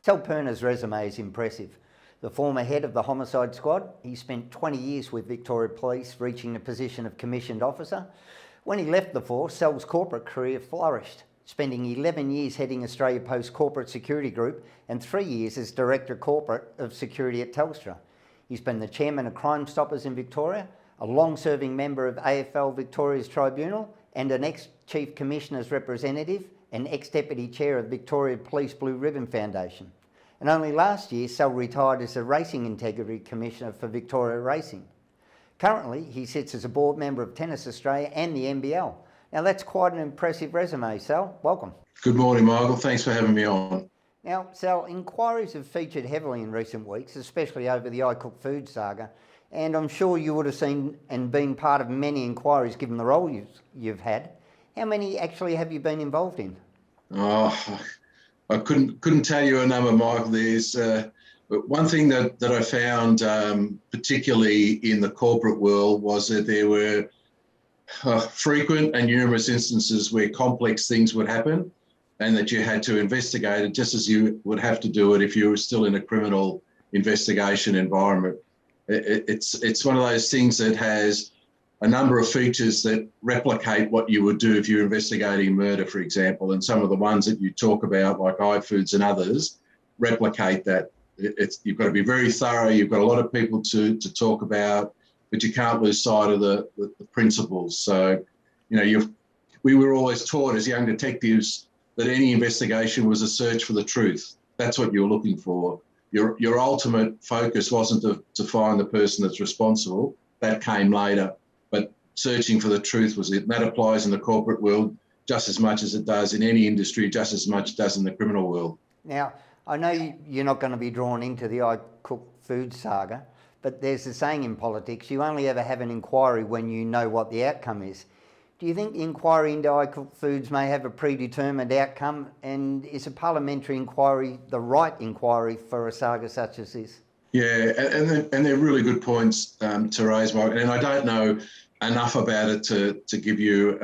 Sal Perner's resume is impressive. The former head of the homicide squad, he spent 20 years with Victoria Police, reaching the position of commissioned officer. When he left the force, Sal's corporate career flourished, spending 11 years heading Australia Post Corporate Security Group and 3 years as Director Corporate of Security at Telstra. He's been the chairman of Crime Stoppers in Victoria, a long-serving member of AFL Victoria's Tribunal, and an ex-Chief Commissioner's representative and ex-Deputy Chair of Victoria Police Blue Ribbon Foundation. And only last year, Sal retired as a Racing Integrity Commissioner for Victoria Racing. Currently, he sits as a board member of Tennis Australia and the NBL. Now, that's quite an impressive resume, Sal. Welcome. Good morning, Michael. Thanks for having me on. Now, Sal, inquiries have featured heavily in recent weeks, especially over the iCook Food saga, and I'm sure you would have seen and been part of many inquiries given the role you've had. How many actually have you been involved in? Oh, I couldn't tell you a number, Michael. There's but one thing that I found, particularly in the corporate world, was that there were frequent and numerous instances where complex things would happen and that you had to investigate it just as you would have to do it if you were still in a criminal investigation environment. It's one of those things that has a number of features that replicate what you would do if you're investigating murder, for example, and some of the ones that you talk about, like iFoods and others, replicate that. You've got to be very thorough, you've got a lot of people to talk about, but you can't lose sight of the principles. So, we were always taught as young detectives that any investigation was a search for the truth. That's what you're looking for. Your ultimate focus wasn't to find the person that's responsible. That came later. But searching for the truth was it. And that applies in the corporate world just as much as it does in any industry, just as much as it does in the criminal world. Now, I know you're not going to be drawn into the iCook Food saga, but there's a saying in politics, you only ever have an inquiry when you know what the outcome is. Do you think the inquiry into iCook Foods may have a predetermined outcome, and is a parliamentary inquiry the right inquiry for a saga such as this? Yeah, and they're really good points to raise, Mike. And I don't know enough about it to give you,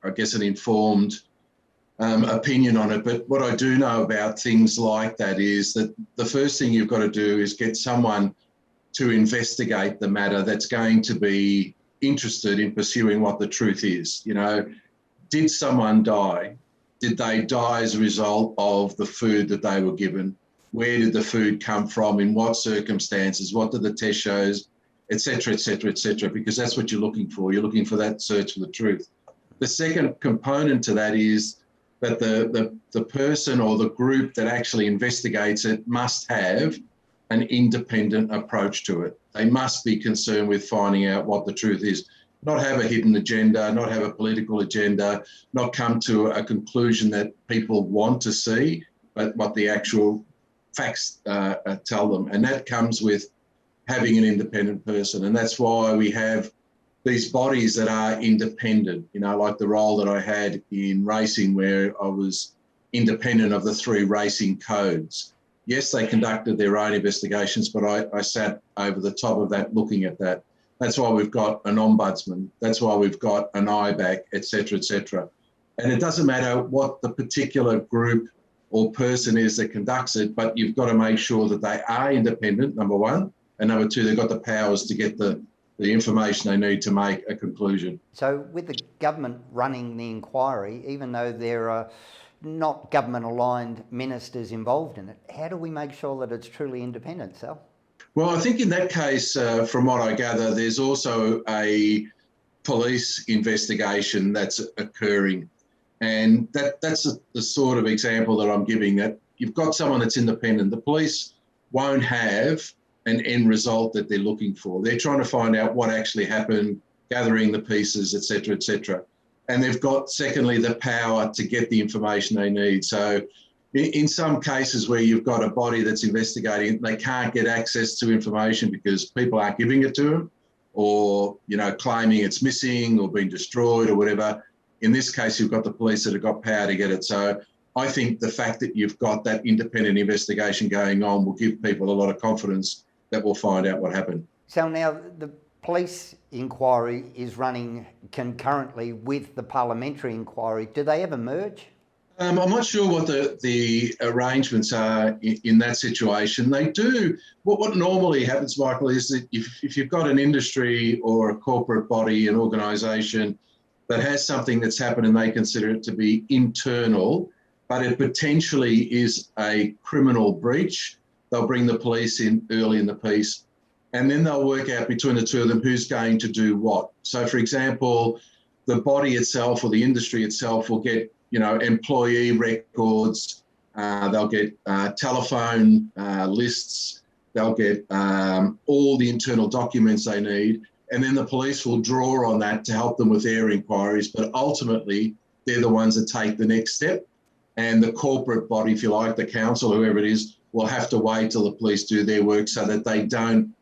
I guess, an informed opinion on it. But what I do know about things like that is that the first thing you've got to do is get someone to investigate the matter that's going to be interested in pursuing what the truth is. Did someone die? Did they die as a result of the food that they were given? Where did the food come from? In what circumstances? What did the test shows? Et cetera, et cetera, et cetera, because that's what you're looking for. You're looking for that search for the truth. The second component to that is that the person or the group that actually investigates it must have an independent approach to it. They must be concerned with finding out what the truth is, not have a hidden agenda, not have a political agenda, not come to a conclusion that people want to see, but what the actual facts tell them. And that comes with having an independent person. And that's why we have these bodies that are independent, like the role that I had in racing, where I was independent of the 3 racing codes. Yes, they conducted their own investigations, but I sat over the top of that looking at that. That's why we've got an ombudsman. That's why we've got an IBAC, et cetera, et cetera. And it doesn't matter what the particular group or person is that conducts it, but you've got to make sure that they are independent, number one, and number two, they've got the powers to get the information they need to make a conclusion. So with the government running the inquiry, even though there are not government-aligned ministers involved in it, how do we make sure that it's truly independent, Sal? Well, I think in that case, from what I gather, there's also a police investigation that's occurring. And that's the sort of example that I'm giving, that you've got someone that's independent. The police won't have an end result that they're looking for. They're trying to find out what actually happened, gathering the pieces, et cetera, et cetera. And they've got, secondly, the power to get the information they need. So in some cases where you've got a body that's investigating, they can't get access to information because people aren't giving it to them, or, claiming it's missing or been destroyed or whatever. In this case, you've got the police that have got power to get it. So I think the fact that you've got that independent investigation going on will give people a lot of confidence that we'll find out what happened. So now the police inquiry is running concurrently with the parliamentary inquiry. Do they ever merge? I'm not sure what the arrangements are in that situation. They do, what normally happens, Michael, is that if you've got an industry or a corporate body, an organisation that has something that's happened and they consider it to be internal, but it potentially is a criminal breach, they'll bring the police in early in the piece, and then they'll work out between the two of them who's going to do what. So, for example, the body itself or the industry itself will get, employee records, they'll get telephone lists, they'll get all the internal documents they need, and then the police will draw on that to help them with their inquiries. But ultimately, they're the ones that take the next step. And the corporate body, if you like, the council, whoever it is, will have to wait till the police do their work so that they don't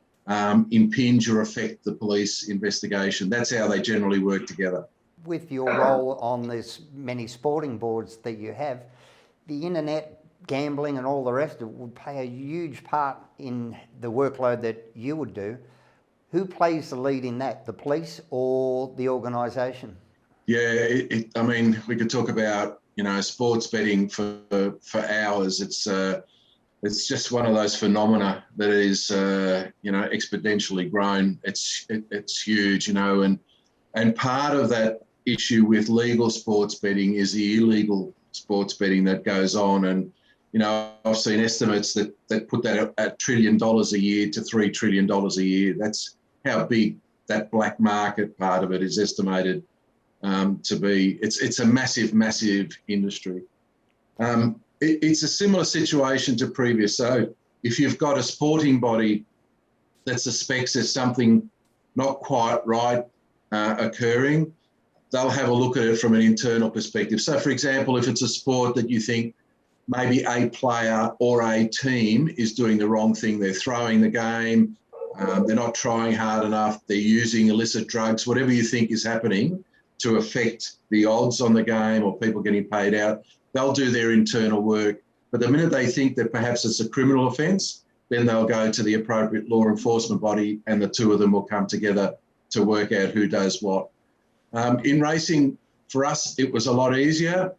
impinge or affect the police investigation. That's how they generally work together. With your role on this many sporting boards that you have, the internet, gambling and all the rest of it would play a huge part in the workload that you would do. Who plays the lead in that, the police or the organisation? Yeah, we could talk about, sports betting for hours. It's just one of those phenomena that is, exponentially grown. It's huge, and part of that issue with legal sports betting is the illegal sports betting that goes on. And, I've seen estimates that put that at $1 trillion a year to $3 trillion a year. That's how big that black market part of it is estimated to be. It's a massive, massive industry. It's a similar situation to previous. So if you've got a sporting body that suspects there's something not quite right occurring, they'll have a look at it from an internal perspective. So, for example, if it's a sport that you think maybe a player or a team is doing the wrong thing, they're throwing the game, they're not trying hard enough, they're using illicit drugs, whatever you think is happening to affect the odds on the game or people getting paid out, they'll do their internal work. But the minute they think that perhaps it's a criminal offence, then they'll go to the appropriate law enforcement body and the two of them will come together to work out who does what. In racing, for us, it was a lot easier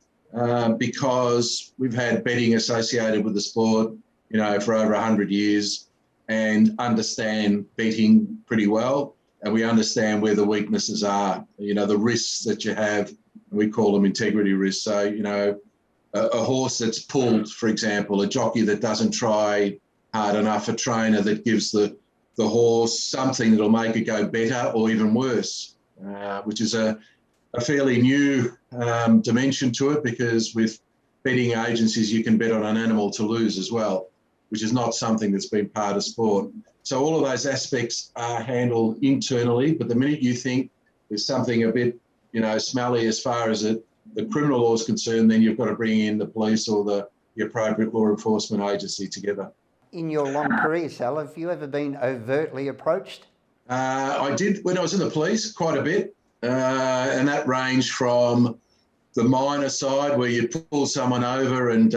because we've had betting associated with the sport, for over 100 years and understand betting pretty well. And we understand where the weaknesses are, the risks that you have. We call them integrity risks. So, a horse that's pulled, for example, a jockey that doesn't try hard enough, a trainer that gives the horse something that'll make it go better or even worse, which is a fairly new dimension to it, because with betting agencies, you can bet on an animal to lose as well, which is not something that's been part of sport. So all of those aspects are handled internally, but the minute you think there's something a bit, smelly as far as the criminal law is concerned, then you've got to bring in the police or the appropriate law enforcement agency together. In your long career, Sal, have you ever been overtly approached? I did when I was in the police quite a bit, and that ranged from the minor side where you pull someone over and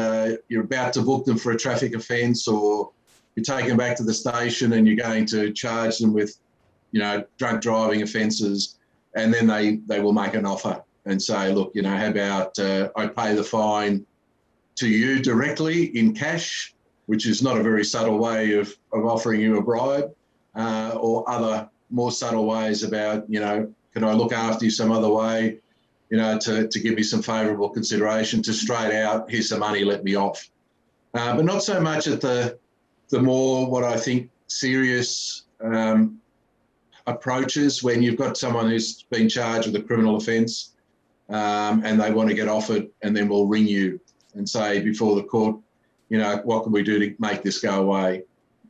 you're about to book them for a traffic offence, or you take them back to the station and you're going to charge them with, drunk driving offences, and then they will make an offer and say, look, how about I pay the fine to you directly in cash, which is not a very subtle way of offering you a bribe, or other more subtle ways about, can I look after you some other way, to give me some favourable consideration, to straight out, here's some money, let me off. But not so much at the more, what I think, serious approaches when you've got someone who's been charged with a criminal offence and they want to get offered, and then we'll ring you and say before the court, what can we do to make this go away?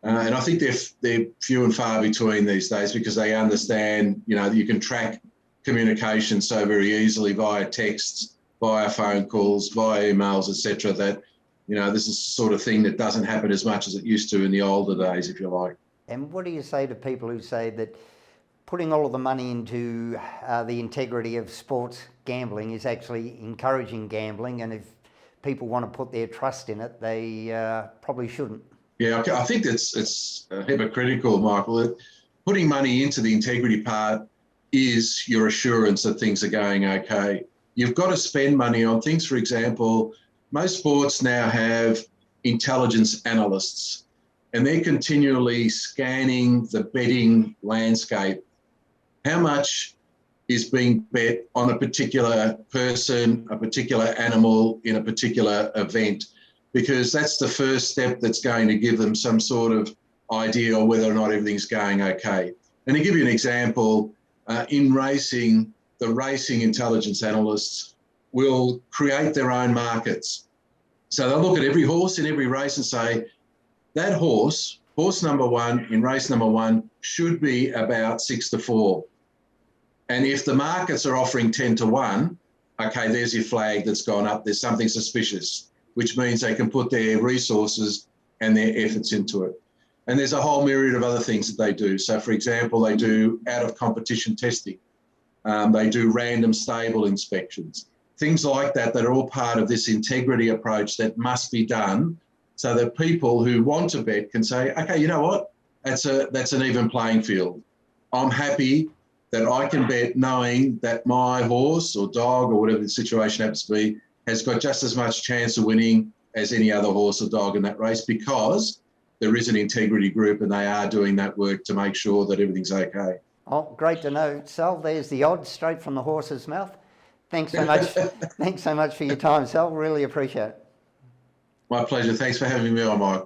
And I think they're few and far between these days, because they understand, that you can track communication so very easily via texts, via phone calls, via emails, etc. that, this is the sort of thing that doesn't happen as much as it used to in the older days, if you like. And what do you say to people who say that putting all of the money into the integrity of sports gambling is actually encouraging gambling, and if people want to put their trust in it, they probably shouldn't? Yeah, I think it's hypocritical, Michael. Putting money into the integrity part is your assurance that things are going okay. you've got to spend money on things. For example, most sports now have intelligence analysts, and they're continually scanning the betting landscape. How much is being bet on a particular person, a particular animal in a particular event? Because that's the first step that's going to give them some sort of idea of whether or not everything's going okay. And to give you an example, in racing, the racing intelligence analysts will create their own markets. So they'll look at every horse in every race and say, that horse number one in race number one should be about 6-4. And if the markets are offering 10-1, okay, there's your flag that's gone up. There's something suspicious, which means they can put their resources and their efforts into it. And there's a whole myriad of other things that they do. So, for example, they do out-of-competition testing. They do random stable inspections. Things like that that are all part of this integrity approach that must be done so that people who want to bet can say, okay, you know what? That's an even playing field. I'm happy that I can bet knowing that my horse or dog or whatever the situation happens to be has got just as much chance of winning as any other horse or dog in that race, because there is an integrity group and they are doing that work to make sure that everything's okay. Oh, great to know, Sal. There's the odds straight from the horse's mouth. Thanks so much. Thanks so much for your time, Sal. Really appreciate it. My pleasure. Thanks for having me on, Mike.